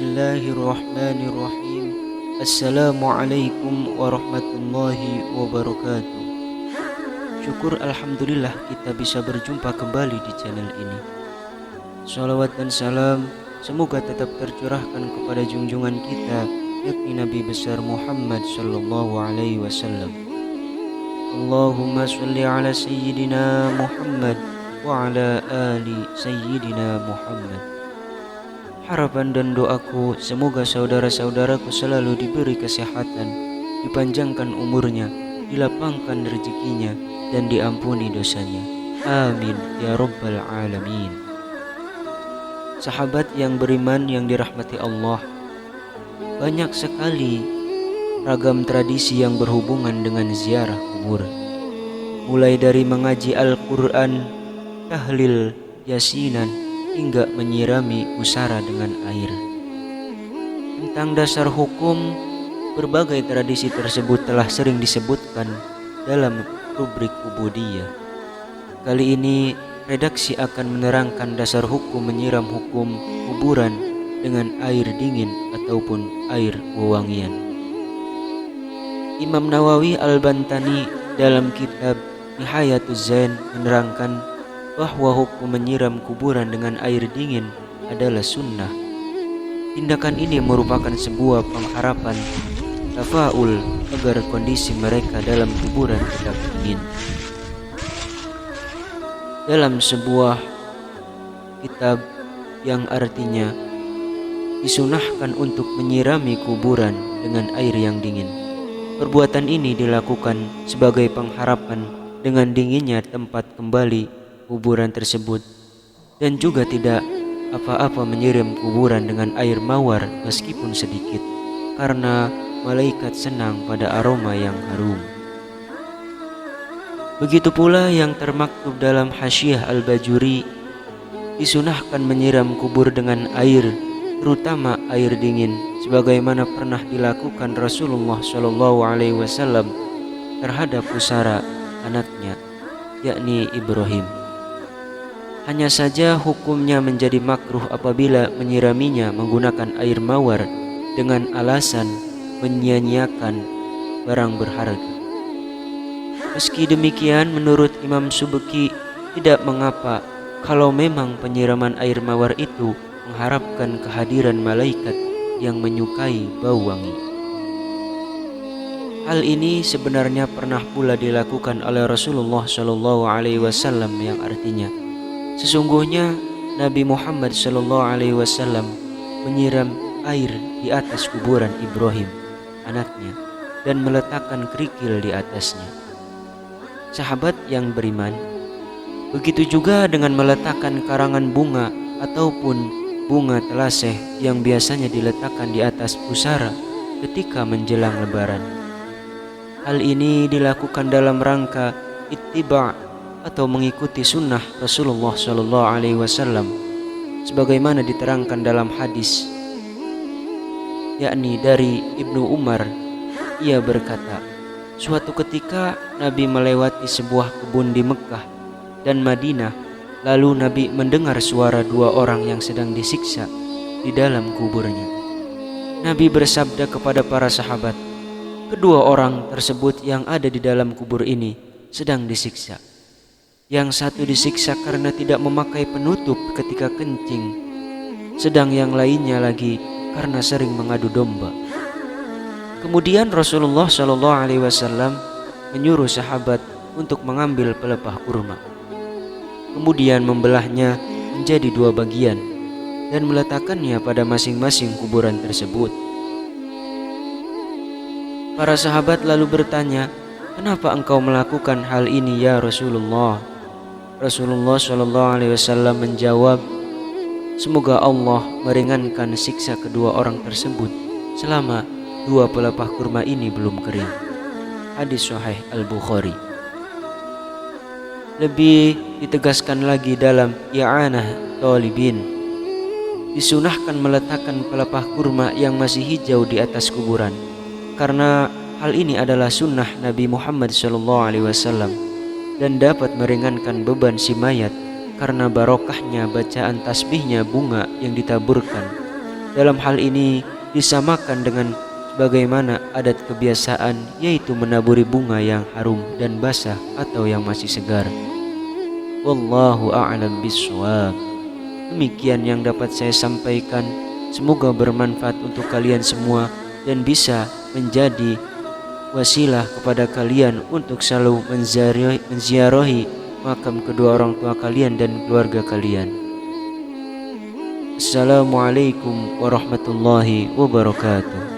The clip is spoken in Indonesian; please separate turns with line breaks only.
Bismillahirrahmanirrahim. Assalamualaikum warahmatullahi wabarakatuh. Syukur alhamdulillah kita bisa berjumpa kembali di channel ini. Salawat dan salam semoga tetap tercurahkan kepada junjungan kita, yakni Nabi besar Muhammad sallallahu alaihi wasallam. Allahumma sholli ala sayyidina Muhammad wa ala ali sayyidina Muhammad. Harapan dan doaku semoga saudara-saudaraku selalu diberi kesehatan, dipanjangkan umurnya, dilapangkan rezekinya, dan diampuni dosanya. Amin ya rabbal alamin. Sahabat yang beriman yang dirahmati Allah, banyak sekali ragam tradisi yang berhubungan dengan ziarah kubur. Mulai dari mengaji Al-Quran, tahlil, yasinan, hingga menyirami pusara dengan air. Tentang dasar hukum, berbagai tradisi tersebut telah sering disebutkan dalam rubrik ubudiyah. Kali ini redaksi akan menerangkan dasar hukum menyiram hukum kuburan dengan air dingin ataupun air wewangian. Imam Nawawi Al-Bantani dalam kitab Nihayatuz Zain menerangkan bahwa hukum menyiram kuburan dengan air dingin adalah sunnah. Tindakan ini merupakan sebuah pengharapan tafaul agar kondisi mereka dalam kuburan tetap dingin. Dalam sebuah kitab yang artinya disunahkan untuk menyirami kuburan dengan air yang dingin. Perbuatan ini dilakukan sebagai pengharapan dengan dinginnya tempat kembali kuburan tersebut, dan juga tidak apa-apa menyiram kuburan dengan air mawar meskipun sedikit, karena malaikat senang pada aroma yang harum. Begitu pula yang termaktub dalam Hasyiah Al-Bajuri, disunahkan menyiram kubur dengan air, terutama air dingin, sebagaimana pernah dilakukan Rasulullah SAW terhadap pusara anaknya, yakni Ibrahim. Hanya saja hukumnya menjadi makruh apabila menyiraminya menggunakan air mawar dengan alasan menyia-nyiakan barang berharga. Meski demikian, menurut Imam Subki, tidak mengapa kalau memang penyiraman air mawar itu mengharapkan kehadiran malaikat yang menyukai bau wangi. Hal ini sebenarnya pernah pula dilakukan oleh Rasulullah SAW, yang artinya sesungguhnya Nabi Muhammad SAW menyiram air di atas kuburan Ibrahim, anaknya, dan meletakkan kerikil di atasnya. Sahabat yang beriman, begitu juga dengan meletakkan karangan bunga ataupun bunga telaseh yang biasanya diletakkan di atas pusara ketika menjelang Lebaran. Hal ini dilakukan dalam rangka ittiba' atau mengikuti sunnah Rasulullah SAW, sebagaimana diterangkan dalam hadis, yakni dari Ibnu Umar. Ia berkata, suatu ketika Nabi melewati sebuah kebun di Mekah dan Madinah, lalu Nabi mendengar suara dua orang yang sedang disiksa di dalam kuburnya. Nabi bersabda kepada para sahabat, kedua orang tersebut yang ada di dalam kubur ini sedang disiksa. Yang satu disiksa karena tidak memakai penutup ketika kencing, sedang yang lainnya lagi karena sering mengadu domba. Kemudian Rasulullah SAW menyuruh sahabat untuk mengambil pelepah kurma, kemudian membelahnya menjadi dua bagian dan meletakkannya pada masing-masing kuburan tersebut. Para sahabat lalu bertanya, kenapa engkau melakukan hal ini ya Rasulullah? Rasulullah SAW menjawab, semoga Allah meringankan siksa kedua orang tersebut selama dua pelepah kurma ini belum kering. Hadis Sahih Al-Bukhari. Lebih ditegaskan lagi dalam I'anah Talibin, disunahkan meletakkan pelepah kurma yang masih hijau di atas kuburan, karena hal ini adalah sunnah Nabi Muhammad SAW dan dapat meringankan beban si mayat karena barokahnya bacaan tasbihnya bunga yang ditaburkan dalam hal ini disamakan dengan bagaimana adat kebiasaan, yaitu menaburi bunga yang harum dan basah atau yang masih segar. Wallahu a'lam bishawab. Demikian yang dapat saya sampaikan. Semoga bermanfaat untuk kalian semua dan bisa menjadi wasilah kepada kalian untuk selalu menziarahi makam kedua orang tua kalian dan keluarga kalian. Assalamualaikum warahmatullahi wabarakatuh.